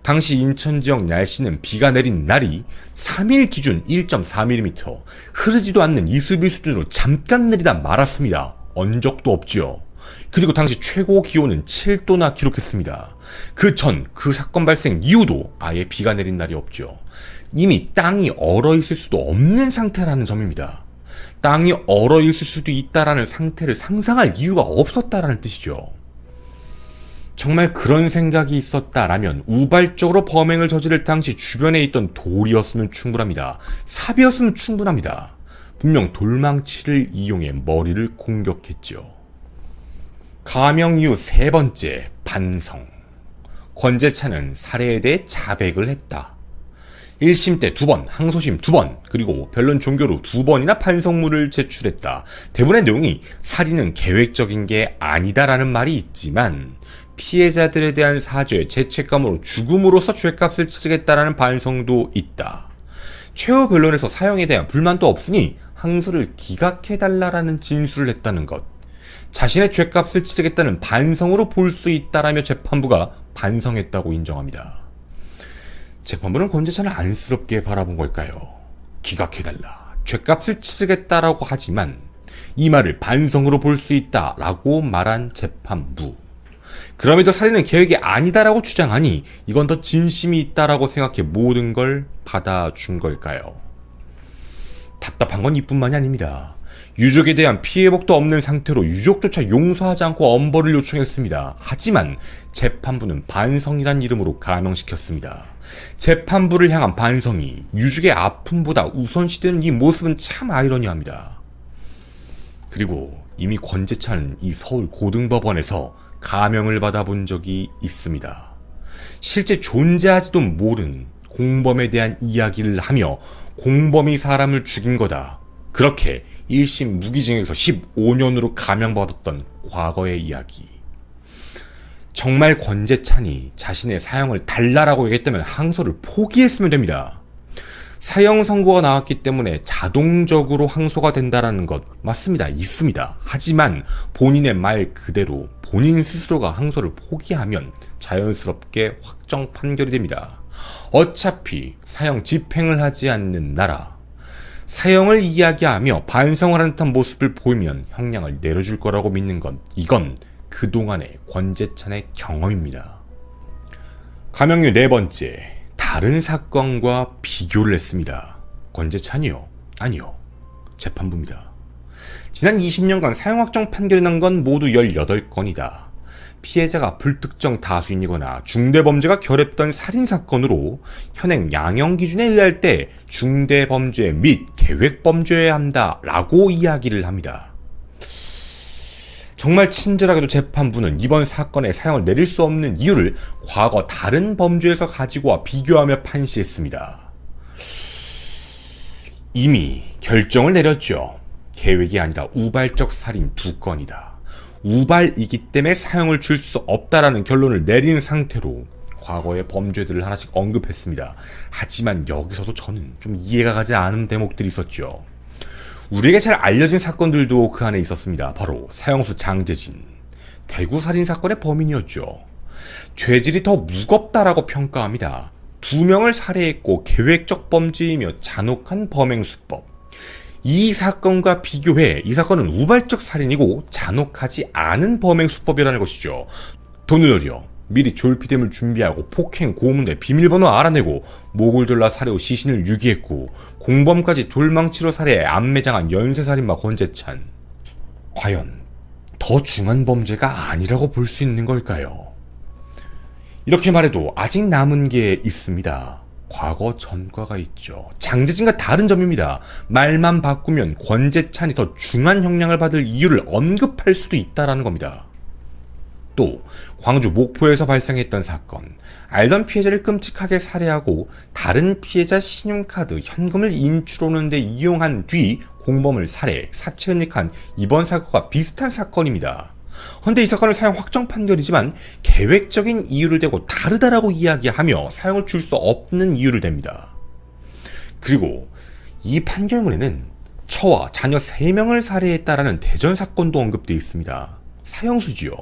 당시 인천 지역 날씨는 비가 내린 날이 3일 기준 1.4mm, 흐르지도 않는 이슬비 수준으로 잠깐 내리다 말았습니다. 언적도 없지요. 그리고 당시 최고 기온은 7도나 기록했습니다. 그 전, 그 사건 발생 이후도 아예 비가 내린 날이 없죠. 이미 땅이 얼어있을 수도 없는 상태라는 점입니다. 땅이 얼어있을 수도 있다라는 상태를 상상할 이유가 없었다라는 뜻이죠. 정말 그런 생각이 있었다라면 우발적으로 범행을 저지를 당시 주변에 있던 돌이었으면 충분합니다. 삽이었으면 충분합니다. 분명 돌망치를 이용해 머리를 공격했죠. 가명 이후 세 번째, 반성. 권재찬은 살해에 대해 자백을 했다. 1심 때 2번, 항소심 2번, 그리고 변론 종결 후 2번이나 반성문을 제출했다. 대부분의 내용이 살인은 계획적인 게 아니다라는 말이 있지만 피해자들에 대한 사죄, 죄책감으로 죽음으로써 죄값을 치르겠다라는 반성도 있다. 최후 변론에서 사형에 대한 불만도 없으니 항소를 기각해달라라는 진술을 했다는 것. 자신의 죄값을 치르겠다는 반성으로 볼 수 있다라며 재판부가 반성했다고 인정합니다. 재판부는 권재찬을 안쓰럽게 바라본 걸까요? 기각해달라, 죄값을 치르겠다라고 하지만 이 말을 반성으로 볼 수 있다라고 말한 재판부. 그럼에도 살인은 계획이 아니다라고 주장하니 이건 더 진심이 있다라고 생각해 모든 걸 받아준 걸까요? 답답한 건 이뿐만이 아닙니다. 유족에 대한 피해복도 없는 상태로 유족조차 용서하지 않고 엄벌을 요청했습니다. 하지만 재판부는 반성이란 이름으로 감형시켰습니다. 재판부를 향한 반성이 유족의 아픔보다 우선시되는 이 모습은 참 아이러니합니다. 그리고 이미 권재찬은 이 서울 고등법원에서 감형을 받아본 적이 있습니다. 실제 존재하지도 모르는 공범에 대한 이야기를 하며 공범이 사람을 죽인 거다, 그렇게 1심 무기징역에서 15년으로 감형받았던 과거의 이야기. 정말 권재찬이 자신의 사형을 달라라고 얘기했다면 항소를 포기했으면 됩니다. 사형 선고가 나왔기 때문에 자동적으로 항소가 된다라는 것 맞습니다. 있습니다. 하지만 본인의 말 그대로 본인 스스로가 항소를 포기하면 자연스럽게 확정 판결이 됩니다. 어차피 사형 집행을 하지 않는 나라, 사형을 이야기하며 반성을 하는 듯한 모습을 보이면 형량을 내려줄 거라고 믿는 것, 이건 그동안의 권재찬의 경험입니다. 감형류 네 번째, 다른 사건과 비교를 했습니다. 권재찬이요? 아니요. 재판부입니다. 지난 20년간 사형 확정 판결이 난 건 모두 18건이다. 피해자가 불특정 다수인이거나 중대범죄가 결합된 살인사건으로 현행 양형 기준에 의할 때 중대범죄 및 계획범죄여야 한다라고 이야기를 합니다. 정말 친절하게도 재판부는 이번 사건에 사형을 내릴 수 없는 이유를 과거 다른 범죄에서 가지고 와 비교하며 판시했습니다. 이미 결정을 내렸죠. 계획이 아니라 우발적 살인 2건이다. 우발이기 때문에 사형을 줄 수 없다라는 결론을 내린 상태로 과거의 범죄들을 하나씩 언급했습니다. 하지만 여기서도 저는 좀 이해가 가지 않은 대목들이 있었죠. 우리에게 잘 알려진 사건들도 그 안에 있었습니다. 바로 사형수 장재진, 대구 살인사건의 범인이었죠. 죄질이 더 무겁다라고 평가합니다. 2명을 살해했고 계획적 범죄이며 잔혹한 범행수법. 이 사건과 비교해 이 사건은 우발적 살인이고 잔혹하지 않은 범행수법이라는 것이죠. 돈을 들여 미리 졸피뎀을 준비하고 폭행, 고문에 비밀번호 알아내고 목을 졸라 살해 후 시신을 유기했고 공범까지 돌망치로 살해해 암매장한 연쇄살인마 권재찬. 과연 더 중한 범죄가 아니라고 볼 수 있는 걸까요? 이렇게 말해도 아직 남은 게 있습니다. 과거 전과가 있죠. 장재진과 다른 점입니다. 말만 바꾸면 권재찬이 더 중한 형량을 받을 이유를 언급할 수도 있다라는 겁니다. 또 광주 목포에서 발생했던 사건, 알던 피해자를 끔찍하게 살해하고 다른 피해자 신용카드, 현금을 인출하는 데 이용한 뒤 공범을 살해, 사체 은닉한 이번 사건과 비슷한 사건입니다. 헌데 이 사건은 사형 확정 판결이지만 계획적인 이유를 대고 다르다라고 이야기하며 사형을 줄 수 없는 이유를 댑니다. 그리고 이 판결문에는 처와 자녀 3명을 살해했다라는 대전 사건도 언급되어 있습니다. 사형수지요.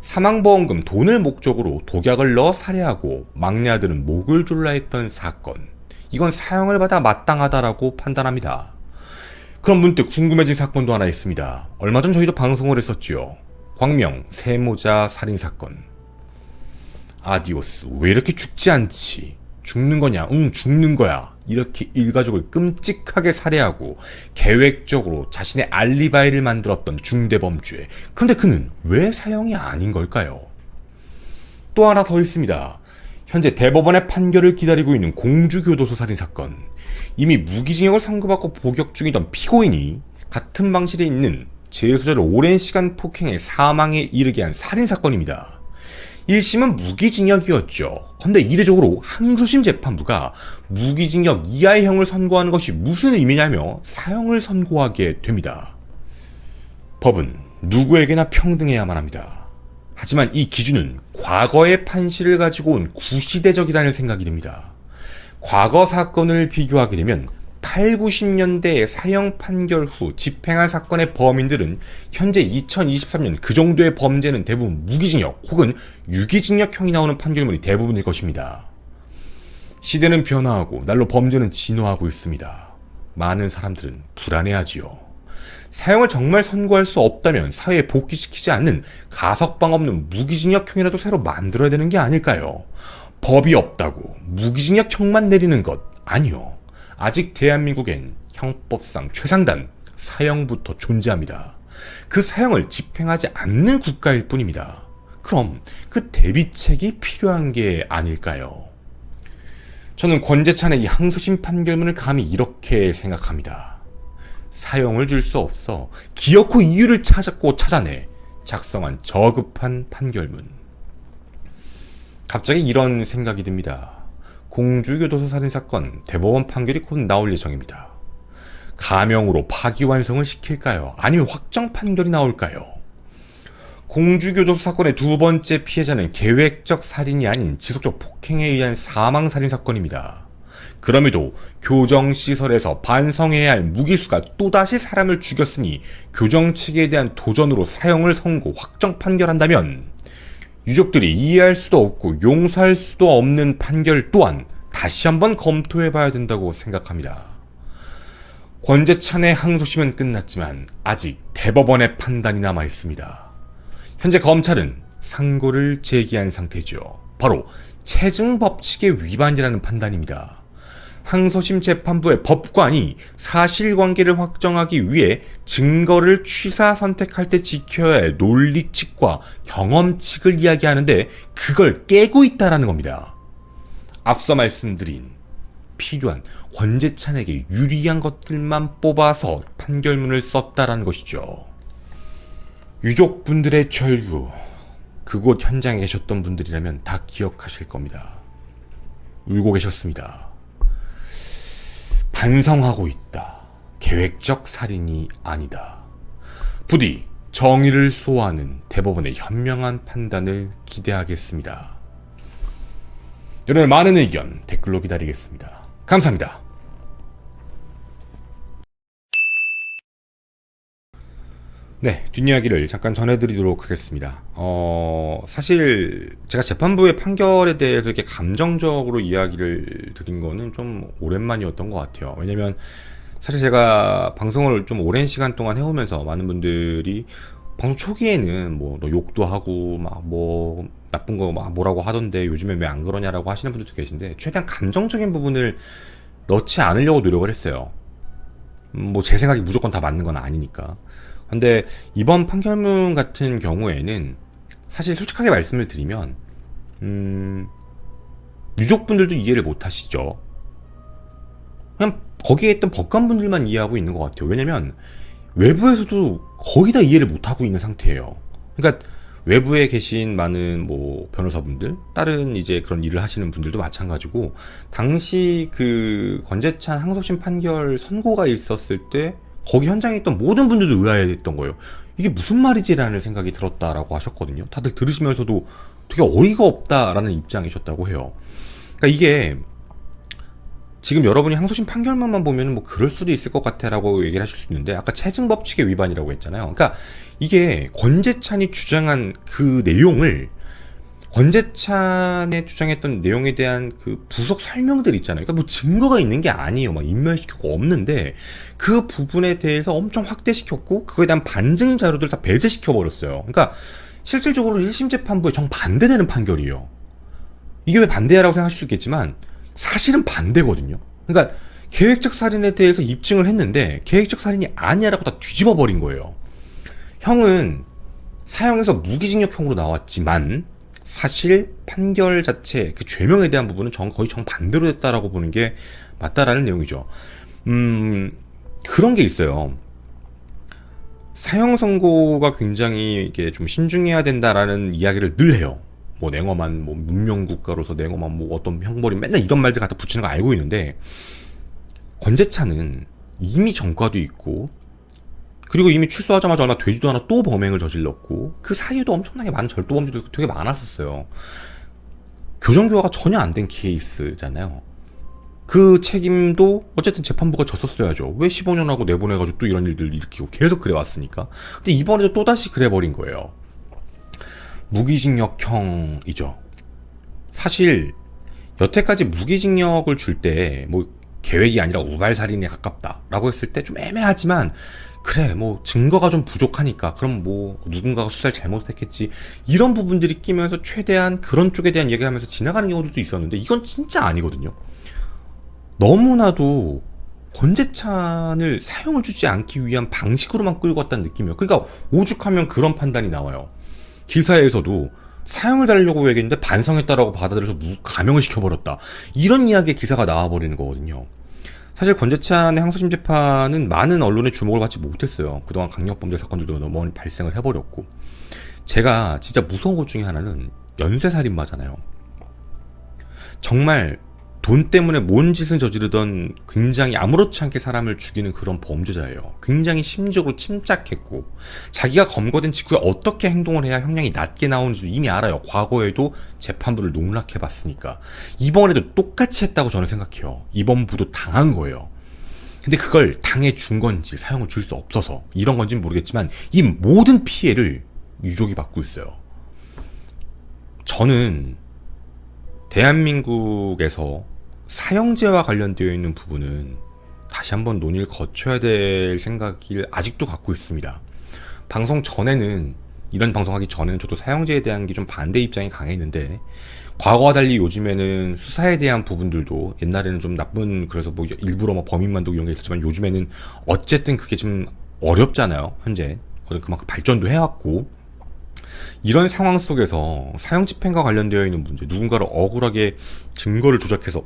사망보험금 돈을 목적으로 독약을 넣어 살해하고 막내 아들은 목을 졸라 했던 사건. 이건 사형을 받아 마땅하다라고 판단합니다. 그럼 문득 궁금해진 사건도 하나 있습니다. 얼마 전 저희도 방송을 했었지요. 광명 세모자 살인사건. 아디오스, 왜 이렇게 죽지 않지? 죽는 거냐? 응, 죽는 거야. 이렇게 일가족을 끔찍하게 살해하고 계획적으로 자신의 알리바이를 만들었던 중대범죄. 그런데 그는 왜 사형이 아닌 걸까요? 또 하나 더 있습니다. 현재 대법원의 판결을 기다리고 있는 공주교도소 살인사건. 이미 무기징역을 선고받고 복역 중이던 피고인이 같은 방실에 있는 재수자를 오랜 시간 폭행해 사망에 이르게 한 살인사건입니다. 1심은 무기징역이었죠. 근데 이례적으로 항소심 재판부가 무기징역 이하의 형을 선고하는 것이 무슨 의미냐며 사형을 선고하게 됩니다. 법은 누구에게나 평등해야만 합니다. 하지만 이 기준은 과거의 판시를 가지고 온 구시대적이라는 생각이 듭니다. 과거 사건을 비교하게 되면 8, 90년대의 사형 판결 후 집행한 사건의 범인들은 현재 2023년 그 정도의 범죄는 대부분 무기징역 혹은 유기징역형이 나오는 판결문이 대부분일 것입니다. 시대는 변화하고 날로 범죄는 진화하고 있습니다. 많은 사람들은 불안해하지요. 사형을 정말 선고할 수 없다면 사회에 복귀시키지 않는 가석방 없는 무기징역형이라도 새로 만들어야 되는 게 아닐까요? 법이 없다고 무기징역형만 내리는 것 아니요. 아직 대한민국엔 형법상 최상단 사형부터 존재합니다. 그 사형을 집행하지 않는 국가일 뿐입니다. 그럼 그 대비책이 필요한 게 아닐까요? 저는 권재찬의 이 항소심 판결문을 감히 이렇게 생각합니다. 사형을 줄 수 없어 기어코 이유를 찾아내 작성한 저급한 판결문. 갑자기 이런 생각이 듭니다. 공주교도소 살인사건 대법원 판결이 곧 나올 예정입니다. 가명으로 파기환송을 시킬까요? 아니면 확정 판결이 나올까요? 공주교도소 사건의 두 번째 피해자는 계획적 살인이 아닌 지속적 폭행에 의한 사망살인사건입니다. 그럼에도 교정시설에서 반성해야 할 무기수가 또다시 사람을 죽였으니 교정측에 대한 도전으로 사형을 선고 확정 판결한다면 유족들이 이해할 수도 없고 용서할 수도 없는 판결 또한 다시 한번 검토해봐야 된다고 생각합니다. 권재찬의 항소심은 끝났지만 아직 대법원의 판단이 남아있습니다. 현재 검찰은 상고를 제기한 상태죠. 바로 체증법칙의 위반이라는 판단입니다. 항소심 재판부의 법관이 사실관계를 확정하기 위해 증거를 취사 선택할 때 지켜야 할 논리칙과 경험칙을 이야기하는데 그걸 깨고 있다는 겁니다. 앞서 말씀드린 필요한 권재찬에게 유리한 것들만 뽑아서 판결문을 썼다라는 것이죠. 유족분들의 절규, 그곳 현장에 계셨던 분들이라면 다 기억하실 겁니다. 울고 계셨습니다. 반성하고 있다. 계획적 살인이 아니다. 부디 정의를 수호하는 대법원의 현명한 판단을 기대하겠습니다. 여러분의 많은 의견 댓글로 기다리겠습니다. 감사합니다. 네, 뒷이야기를 잠깐 전해드리도록 하겠습니다. 사실 제가 재판부의 판결에 대해서 이렇게 감정적으로 이야기를 드린 거는 좀 오랜만이었던 것 같아요. 왜냐면 사실 제가 방송을 좀 오랜 시간 동안 해오면서 많은 분들이 방송 초기에는 뭐 너 욕도 하고 막 뭐 나쁜 거 막 뭐라고 하던데 요즘에 왜 안 그러냐라고 하시는 분들도 계신데 최대한 감정적인 부분을 넣지 않으려고 노력을 했어요. 뭐 제 생각이 무조건 다 맞는 건 아니니까. 근데 이번 판결문 같은 경우에는 사실 솔직하게 말씀을 드리면 유족분들도 이해를 못 하시죠. 그냥 거기에 있던 법관분들만 이해하고 있는 것 같아요. 왜냐면 외부에서도 거의 다 이해를 못 하고 있는 상태예요. 그러니까 외부에 계신 많은 뭐 변호사분들, 다른 이제 그런 일을 하시는 분들도 마찬가지고, 당시 그 권재찬 항소심 판결 선고가 있었을 때 거기 현장에 있던 모든 분들도 의아해했던 거예요. 이게 무슨 말이지라는 생각이 들었다라고 하셨거든요. 다들 들으시면서도 되게 어이가 없다라는 입장이셨다고 해요. 그러니까 이게 지금 여러분이 항소심 판결문만 보면 뭐 그럴 수도 있을 것 같아라고 얘기를 하실 수 있는데, 아까 체증 법칙의 위반이라고 했잖아요. 그러니까 이게 권재찬이 주장한 그 내용을, 권재찬의 주장했던 내용에 대한 그 부속 설명들 있잖아요. 그러니까 뭐 증거가 있는 게 아니에요. 막 인멸시켰고 없는데 그 부분에 대해서 엄청 확대시켰고 그거에 대한 반증 자료들 다 배제시켜 버렸어요. 그러니까 실질적으로 1심 재판부에 정반대되는 판결이에요. 이게 왜 반대라고 생각하실 수 있겠지만 사실은 반대거든요. 그러니까 계획적 살인에 대해서 입증을 했는데 계획적 살인이 아니야라고 다 뒤집어 버린 거예요. 형은 사형에서 무기징역형으로 나왔지만 사실 판결 자체 그 죄명에 대한 부분은 거의 정반대로 됐다라고 보는 게 맞다라는 내용이죠. 그런 게 있어요. 사형 선고가 굉장히 이게 좀 신중해야 된다라는 이야기를 늘 해요. 뭐 냉엄한 뭐 문명 국가로서 냉엄한 뭐 어떤 형벌이 맨날 이런 말들 갖다 붙이는 거 알고 있는데, 권재찬은 이미 전과도 있고 그리고 이미 출소하자마자 얼마 되지도 않아 또 범행을 저질렀고 그 사이에도 엄청나게 많은 절도 범죄도 되게 많았었어요. 교정교화가 전혀 안 된 케이스잖아요. 그 책임도 어쨌든 재판부가 졌었어야죠. 왜 15년하고 내보내가지고 또 이런 일들 일으키고 계속 그래왔으니까. 근데 이번에도 또다시 그래버린 거예요. 무기징역형이죠. 사실 여태까지 무기징역을 줄 때 뭐 계획이 아니라 우발살인에 가깝다라고 했을 때 좀 애매하지만, 그래 뭐 증거가 좀 부족하니까 그럼 뭐 누군가가 수사를 잘못했겠지, 이런 부분들이 끼면서 최대한 그런 쪽에 대한 얘기를 하면서 지나가는 경우도 있었는데, 이건 진짜 아니거든요. 너무나도 권재찬을 사형을 주지 않기 위한 방식으로만 끌고 왔다는 느낌이에요. 그러니까 오죽하면 그런 판단이 나와요. 기사에서도 사형을 달려고 얘기했는데 반성했다라고 받아들여서 감형을 시켜버렸다, 이런 이야기의 기사가 나와버리는 거거든요. 사실 권재찬의 항소심 재판은 많은 언론의 주목을 받지 못했어요. 그동안 강력범죄 사건들도 너무 많이 발생을 해버렸고. 제가 진짜 무서운 것 중에 하나는 연쇄살인마잖아요. 정말 돈 때문에 뭔 짓을 저지르던 굉장히 아무렇지 않게 사람을 죽이는 그런 범죄자예요. 굉장히 심리적으로 침착했고 자기가 검거된 직후에 어떻게 행동을 해야 형량이 낮게 나오는지 이미 알아요. 과거에도 재판부를 농락해봤으니까. 이번에도 똑같이 했다고 저는 생각해요. 이번 부도 당한 거예요. 근데 그걸 당해준 건지 사형을 줄 수 없어서 이런 건지는 모르겠지만 이 모든 피해를 유족이 받고 있어요. 저는 대한민국에서 사형제와 관련되어 있는 부분은 다시 한번 논의를 거쳐야 될 생각을 아직도 갖고 있습니다. 방송 전에는, 이런 방송하기 전에는 저도 사형제에 대한 게 좀 반대 입장이 강했는데, 과거와 달리 요즘에는 수사에 대한 부분들도, 옛날에는 좀 나쁜, 그래서 뭐 일부러 뭐 범인 만들고 이런 게 있었지만 요즘에는 어쨌든 그게 좀 어렵잖아요. 현재 그만큼 발전도 해왔고, 이런 상황 속에서 사형 집행과 관련되어 있는 문제, 누군가를 억울하게 증거를 조작해서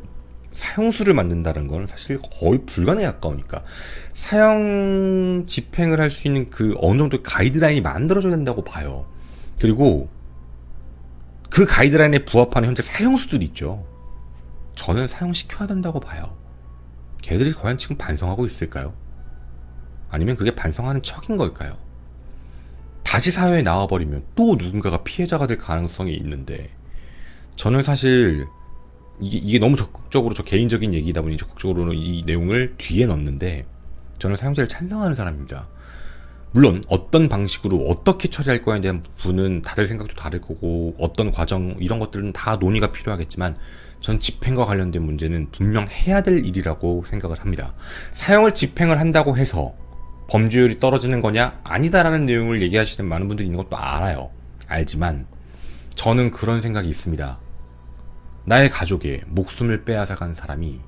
사형수를 만든다는 건 사실 거의 불가능에 가까우니까 사형 집행을 할 수 있는 그 어느 정도 가이드라인이 만들어져야 된다고 봐요. 그리고 그 가이드라인에 부합하는 현재 사형수들이 있죠. 저는 사형시켜야 된다고 봐요. 걔들이 과연 지금 반성하고 있을까요? 아니면 그게 반성하는 척인 걸까요? 다시 사회에 나와버리면 또 누군가가 피해자가 될 가능성이 있는데, 저는 사실 이게 너무 적극적으로 저 개인적인 얘기다 보니 적극적으로는 이 내용을 뒤에 넣는데, 저는 사형제를 찬성하는 사람입니다. 물론 어떤 방식으로 어떻게 처리할 거에 대한 부분은 다들 생각도 다를 거고 어떤 과정 이런 것들은 다 논의가 필요하겠지만, 전 집행과 관련된 문제는 분명 해야 될 일이라고 생각을 합니다. 사형을 집행을 한다고 해서 범죄율이 떨어지는 거냐? 아니다라는 내용을 얘기하시는 많은 분들이 있는 것도 알지만 저는 그런 생각이 있습니다. 나의 가족의 목숨을 빼앗아간 사람이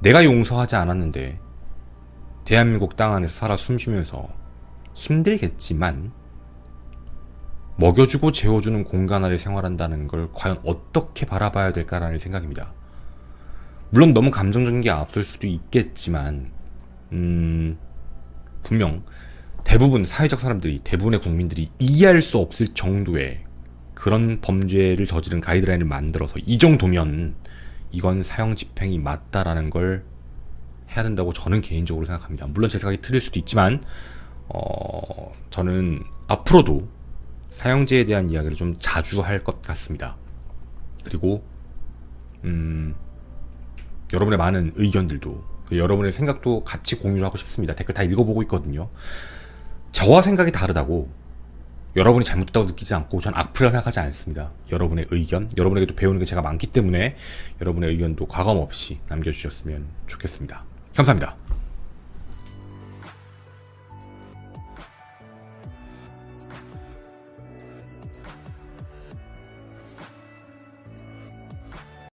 내가 용서하지 않았는데 대한민국 땅 안에서 살아 숨쉬면서 힘들겠지만 먹여주고 재워주는 공간 아래 생활한다는 걸 과연 어떻게 바라봐야 될까라는 생각입니다. 물론 너무 감정적인 게 앞설 수도 있겠지만 분명 대부분 사회적 사람들이, 대부분의 국민들이 이해할 수 없을 정도의 그런 범죄를 저지른 가이드라인을 만들어서 이 정도면 이건 사형 집행이 맞다라는 걸 해야 된다고 저는 개인적으로 생각합니다. 물론 제 생각이 틀릴 수도 있지만 저는 앞으로도 사형제에 대한 이야기를 좀 자주 할 것 같습니다. 그리고 여러분의 많은 의견들도, 여러분의 생각도 같이 공유를 하고 싶습니다. 댓글 다 읽어보고 있거든요. 저와 생각이 다르다고 여러분이 잘못됐다고 느끼지 않고 전 악플이라고 생각하지 않습니다. 여러분의 의견, 여러분에게도 배우는 게 제가 많기 때문에 여러분의 의견도 과감 없이 남겨주셨으면 좋겠습니다. 감사합니다.